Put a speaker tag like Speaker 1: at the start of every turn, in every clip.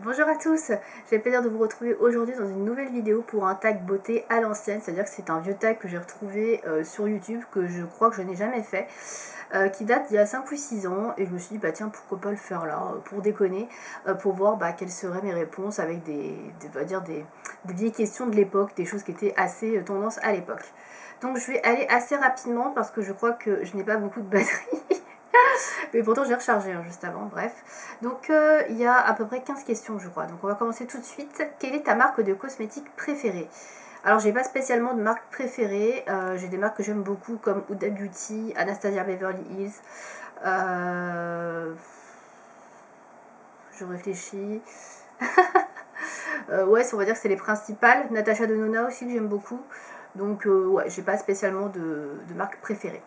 Speaker 1: Bonjour à tous, j'ai le plaisir de vous retrouver aujourd'hui dans une nouvelle vidéo pour un tag beauté à l'ancienne, c'est-à-dire que c'est un vieux tag que j'ai retrouvé sur YouTube, que je crois que je n'ai jamais fait, qui date d'il y a 5 ou 6 ans, et je me suis dit bah tiens pourquoi pas le faire là, pour déconner, pour voir quelles seraient mes réponses avec on va dire des vieilles questions de l'époque, des choses qui étaient assez tendance à l'époque. Donc je vais aller assez rapidement parce que je crois que je n'ai pas beaucoup de batterie. Mais pourtant j'ai rechargé juste avant, bref. Donc il y a à peu près 15 questions je crois. Donc on va commencer tout de suite. Quelle est ta marque de cosmétiques préférée? Alors j'ai pas spécialement de marque préférée. J'ai des marques que j'aime beaucoup comme Huda Beauty, Anastasia Beverly Hills. Je réfléchis. Ouais, on va dire que c'est les principales. Natasha Denona aussi que j'aime beaucoup. Donc ouais, j'ai pas spécialement de marque préférée.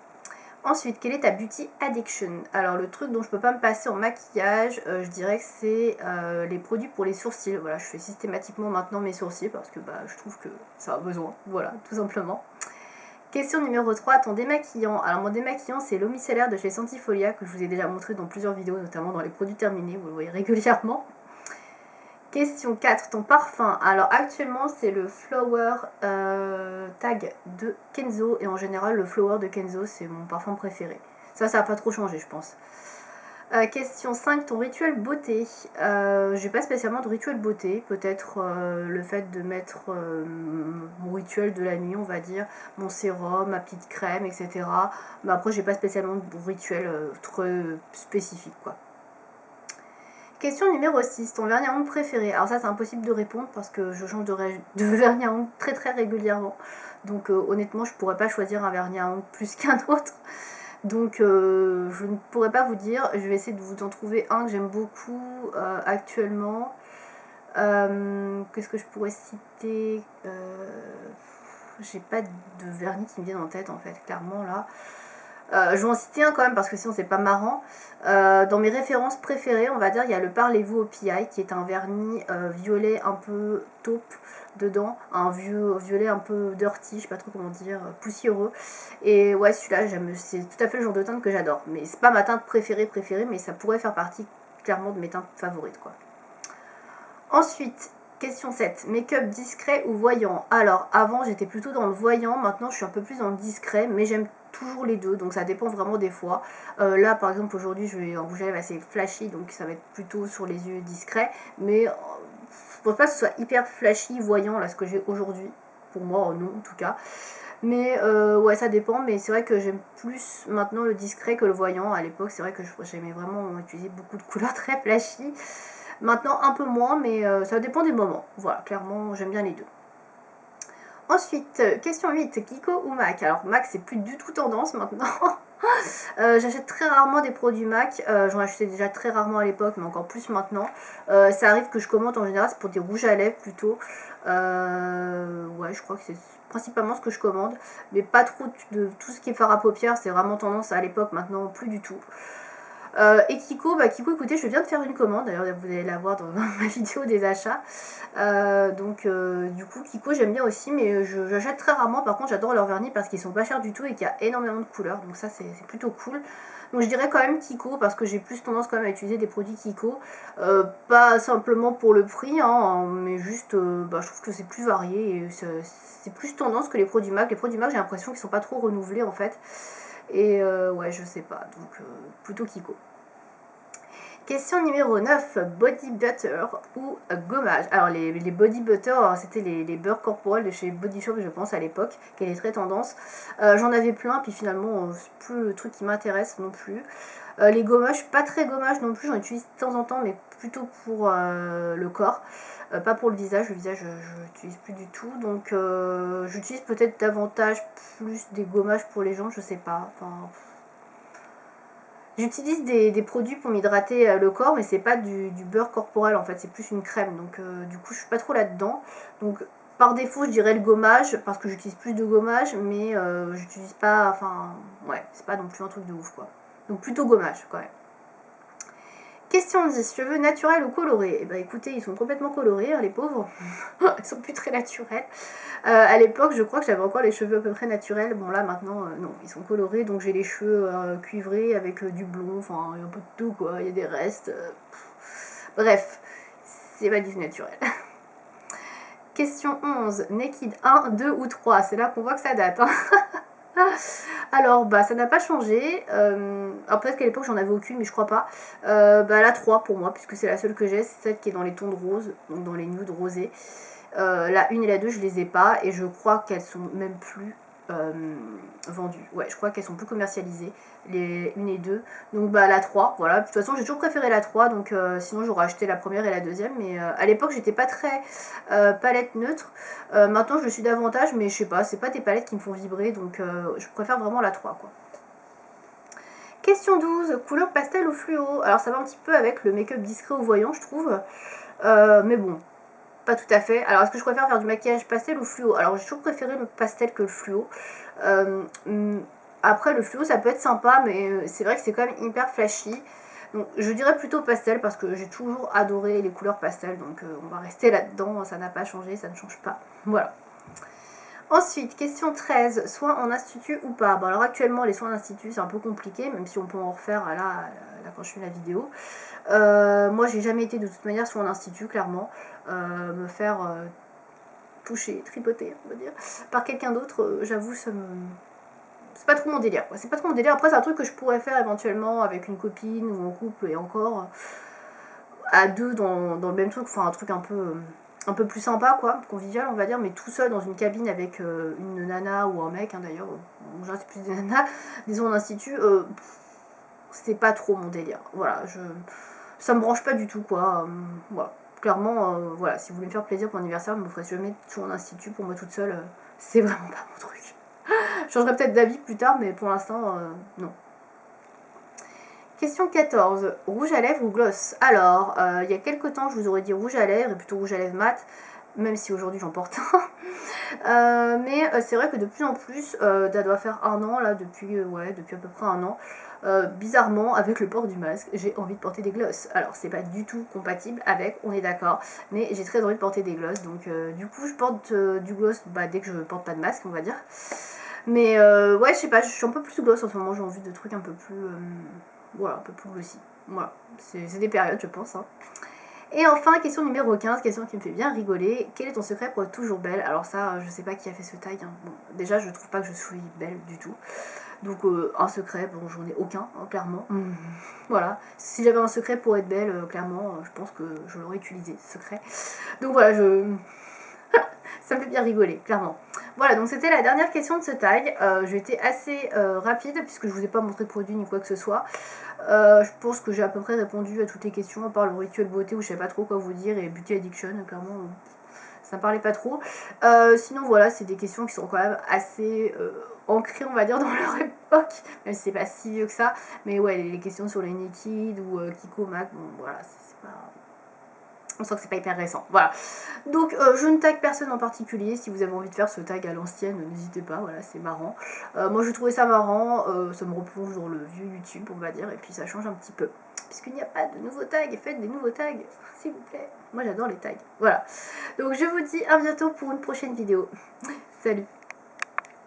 Speaker 1: Ensuite, quelle est ta beauty addiction? Alors le truc dont je peux pas me passer en maquillage, je dirais que c'est les produits pour les sourcils. Voilà, je fais systématiquement maintenant mes sourcils parce que je trouve que ça a besoin. Voilà, tout simplement. Question numéro 3, ton démaquillant. Alors mon démaquillant c'est l'eau micellaire de chez Santifolia que je vous ai déjà montré dans plusieurs vidéos, notamment dans les produits terminés, vous le voyez régulièrement. Question 4, ton parfum. Alors actuellement c'est le Flower Tag de Kenzo, et en général le Flower de Kenzo c'est mon parfum préféré. Ça n'a pas trop changé je pense. Question 5, ton rituel beauté. J'ai pas spécialement de rituel beauté, peut-être le fait de mettre mon rituel de la nuit, on va dire, mon sérum, ma petite crème, etc. Mais après j'ai pas spécialement de rituel très spécifique quoi. Question numéro 6, ton vernis à ongles préféré. Alors ça c'est impossible de répondre parce que je change de vernis à ongles très régulièrement. Donc honnêtement je pourrais pas choisir un vernis à ongles plus qu'un autre. Donc je ne pourrais pas vous dire, je vais essayer de vous en trouver un que j'aime beaucoup actuellement. Qu'est-ce que je pourrais citer? J'ai pas de vernis qui me viennent en tête en fait, clairement là. Je vais en citer un quand même parce que sinon c'est pas marrant. Dans mes références préférées, on va dire, il y a le Parlez-vous au PI qui est un vernis violet un peu taupe dedans, un violet un peu dirty, je sais pas trop comment dire, poussiéreux. Et ouais, celui-là, c'est tout à fait le genre de teinte que j'adore. Mais c'est pas ma teinte préférée, mais ça pourrait faire partie clairement de mes teintes favorites quoi. Ensuite, question 7. Make-up discret ou voyant? Alors, avant, j'étais plutôt dans le voyant. Maintenant, je suis un peu plus dans le discret. Mais j'aime toujours les deux. Donc, ça dépend vraiment des fois. Là, par exemple, aujourd'hui, je vais en rouge à lèvres assez flashy. Donc, ça va être plutôt sur les yeux discrets. Mais je pense pas que ce soit hyper flashy, voyant, là, ce que j'ai aujourd'hui. Pour moi, non, en tout cas. Mais ouais, ça dépend. Mais c'est vrai que j'aime plus maintenant le discret que le voyant. À l'époque, c'est vrai que j'aimais vraiment utiliser beaucoup de couleurs très flashy. Maintenant un peu moins, mais ça dépend des moments. Voilà, clairement j'aime bien les deux. Ensuite, question 8, Kiko ou MAC? Alors MAC c'est plus du tout tendance maintenant. J'achète très rarement des produits MAC, j'en achetais déjà très rarement à l'époque, mais encore plus maintenant. Ça arrive que je commande en général, c'est pour des rouges à lèvres plutôt. Ouais, je crois que c'est principalement ce que je commande, mais pas trop de tout ce qui est fard à paupières, c'est vraiment tendance à l'époque, maintenant plus du tout. Et Kiko, Kiko, écoutez, je viens de faire une commande, d'ailleurs vous allez la voir dans ma vidéo des achats. Du coup, Kiko j'aime bien aussi, mais j'achète très rarement. Par contre, j'adore leurs vernis parce qu'ils sont pas chers du tout et qu'il y a énormément de couleurs, donc ça c'est plutôt cool. Donc je dirais quand même Kiko parce que j'ai plus tendance quand même à utiliser des produits Kiko. Pas simplement pour le prix, hein, mais juste je trouve que c'est plus varié et c'est plus tendance que les produits MAC. Les produits MAC, j'ai l'impression qu'ils sont pas trop renouvelés en fait. Et ouais, je sais pas, donc plutôt Kiko. Question numéro 9, body butter ou gommage? Alors les body butter, c'était les beurres corporels de chez Body Shop je pense à l'époque, qui était très tendance. J'en avais plein, puis finalement c'est plus le truc qui m'intéresse non plus. Les gommages, pas très gommages non plus, j'en utilise de temps en temps, mais plutôt pour le corps. Pas pour le visage je n'utilise plus du tout. Donc j'utilise peut-être davantage plus des gommages pour les gens, je sais pas. Enfin, j'utilise des produits pour m'hydrater le corps, mais c'est pas du beurre corporel en fait, c'est plus une crème. Donc du coup je suis pas trop là-dedans. Donc par défaut je dirais le gommage, parce que j'utilise plus de gommage, mais j'utilise pas, enfin ouais, c'est pas non plus un truc de ouf quoi. Donc plutôt gommage quand même. Question 10, cheveux naturels ou colorés? Eh ben écoutez, ils sont complètement colorés, hein, les pauvres. Ils sont plus très naturels. À l'époque, je crois que j'avais encore les cheveux à peu près naturels. Bon là maintenant, non, ils sont colorés, donc j'ai les cheveux cuivrés avec du blond, enfin il y a un peu de tout quoi, il y a des restes. Bref, c'est pas du tout naturel. Question 11. Naked 1, 2 ou 3. C'est là qu'on voit que ça date. Hein. Alors, bah, ça n'a pas changé. Alors, peut-être qu'à l'époque, j'en avais aucune, mais je crois pas. Bah, la 3 pour moi, puisque c'est la seule que j'ai. C'est celle qui est dans les tons de rose, donc dans les nudes rosés. La 1 et la 2, je les ai pas. Et je crois qu'elles sont même plus vendues. Ouais, je crois qu'elles sont plus commercialisées. Les 1 et 2. Donc, bah, la 3, voilà. De toute façon, j'ai toujours préféré la 3. Donc, sinon, j'aurais acheté la première et la deuxième. Mais à l'époque, j'étais pas très palette neutre. Maintenant, je le suis davantage. Mais je sais pas, c'est pas des palettes qui me font vibrer. Donc, je préfère vraiment la 3, quoi. Question 12, couleur pastel ou fluo. Alors ça va un petit peu avec le make-up discret ou voyant, je trouve. Mais bon, pas tout à fait. Alors est-ce que je préfère faire du maquillage pastel ou fluo? Alors j'ai toujours préféré le pastel que le fluo. Après le fluo ça peut être sympa, mais c'est vrai que c'est quand même hyper flashy. Donc je dirais plutôt pastel parce que j'ai toujours adoré les couleurs pastel. Donc on va rester là-dedans, ça n'a pas changé, ça ne change pas. Voilà. Ensuite, question 13, soins en institut ou pas? Bon, alors actuellement, les soins en institut, c'est un peu compliqué, même si on peut en refaire là quand je fais la vidéo. Moi, j'ai jamais été de toute manière soins en institut, clairement. Me faire toucher, tripoter, on va dire, par quelqu'un d'autre, j'avoue, ça me... C'est pas trop mon délire. C'est pas trop mon délire. Après, c'est un truc que je pourrais faire éventuellement avec une copine ou en couple et encore à deux dans le même truc, enfin un truc un peu plus sympa, quoi, convivial, on va dire, mais tout seul dans une cabine avec une nana ou un mec, hein, d'ailleurs, en général c'est plus des nanas, disons en institut, c'est pas trop mon délire. Voilà, ça me branche pas du tout, quoi. Voilà. Clairement, voilà, si vous voulez me faire plaisir pour l'anniversaire, me ferez jamais toujours en institut pour moi toute seule, c'est vraiment pas mon truc. Je changerai peut-être d'avis plus tard, mais pour l'instant, non. Question 14, rouge à lèvres ou gloss? Alors, il y a quelques temps, je vous aurais dit rouge à lèvres et plutôt rouge à lèvres mat, même si aujourd'hui j'en porte un. Mais c'est vrai que de plus en plus, ça doit faire un an, là, depuis à peu près un an, bizarrement, avec le port du masque, j'ai envie de porter des gloss. Alors, c'est pas du tout compatible avec, on est d'accord, mais j'ai très envie de porter des gloss, donc du coup, je porte du gloss dès que je porte pas de masque, on va dire. Mais ouais, je sais pas, je suis un peu plus gloss en ce moment, j'ai envie de trucs un peu plus... voilà, un peu plus glossy. Voilà, c'est des périodes, je pense. Hein. Et enfin, question numéro 15, question qui me fait bien rigoler. Quel est ton secret pour être toujours belle? Alors ça, je sais pas qui a fait ce tag. Hein. Bon, déjà, je trouve pas que je suis belle du tout. Donc, un secret, bon, j'en ai aucun, hein, clairement. Voilà. Si j'avais un secret pour être belle, clairement, je pense que je l'aurais utilisé, ce secret. Donc voilà, ça me fait bien rigoler, clairement. Voilà, donc c'était la dernière question de ce tag. J'ai été assez rapide puisque je vous ai pas montré de produit ni quoi que ce soit. Je pense que j'ai à peu près répondu à toutes les questions, à part le rituel beauté où je sais pas trop quoi vous dire, et beauty addiction, clairement, ça me parlait pas trop. Sinon, voilà, c'est des questions qui sont quand même assez ancrées, on va dire, dans leur époque, même si c'est pas si vieux que ça. Mais ouais, les questions sur les Naked ou Kiko Mac, bon, voilà, c'est pas... On sent que c'est pas hyper récent. Voilà. Donc je ne tag personne en particulier. Si vous avez envie de faire ce tag à l'ancienne, n'hésitez pas. Voilà, c'est marrant. Moi je trouvais ça marrant. Ça me replonge dans le vieux YouTube, on va dire. Et puis ça change un petit peu. Puisqu'il n'y a pas de nouveaux tags. Faites des nouveaux tags, s'il vous plaît. Moi j'adore les tags. Voilà. Donc je vous dis à bientôt pour une prochaine vidéo. Salut.